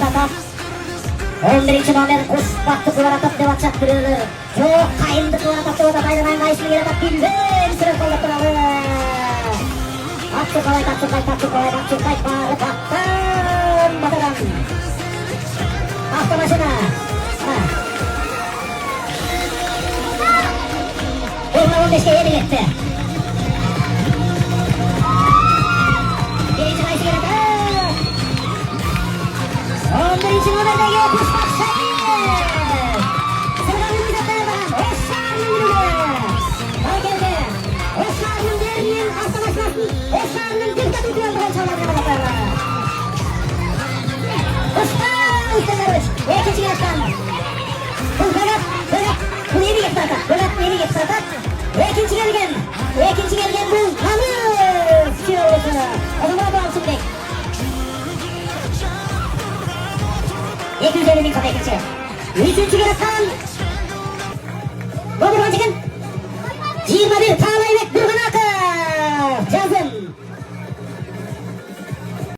Top. 11. nomor Kus waktu keluar top lewat cak bener. Jok kain keluar top lewat main nice nih dapat pilih serang kalau terlalu. Aku kawai bataran. Apa masina? Lawan desi ini gitu. Ini cuma isi kita. Dari semua dari pusat saya. Sekarang kita terbang. Osar juga. Oke. Osar menjadi apa lagi? Osar menjadi tujuan bersama dengan kita. Osar terus. Kecilkan. Berat. Ini kita. Kecilkan bu. Hamil. Siapa? Apa langsung dek. Eküzerinin kadar geçer. Üçüncü kere tam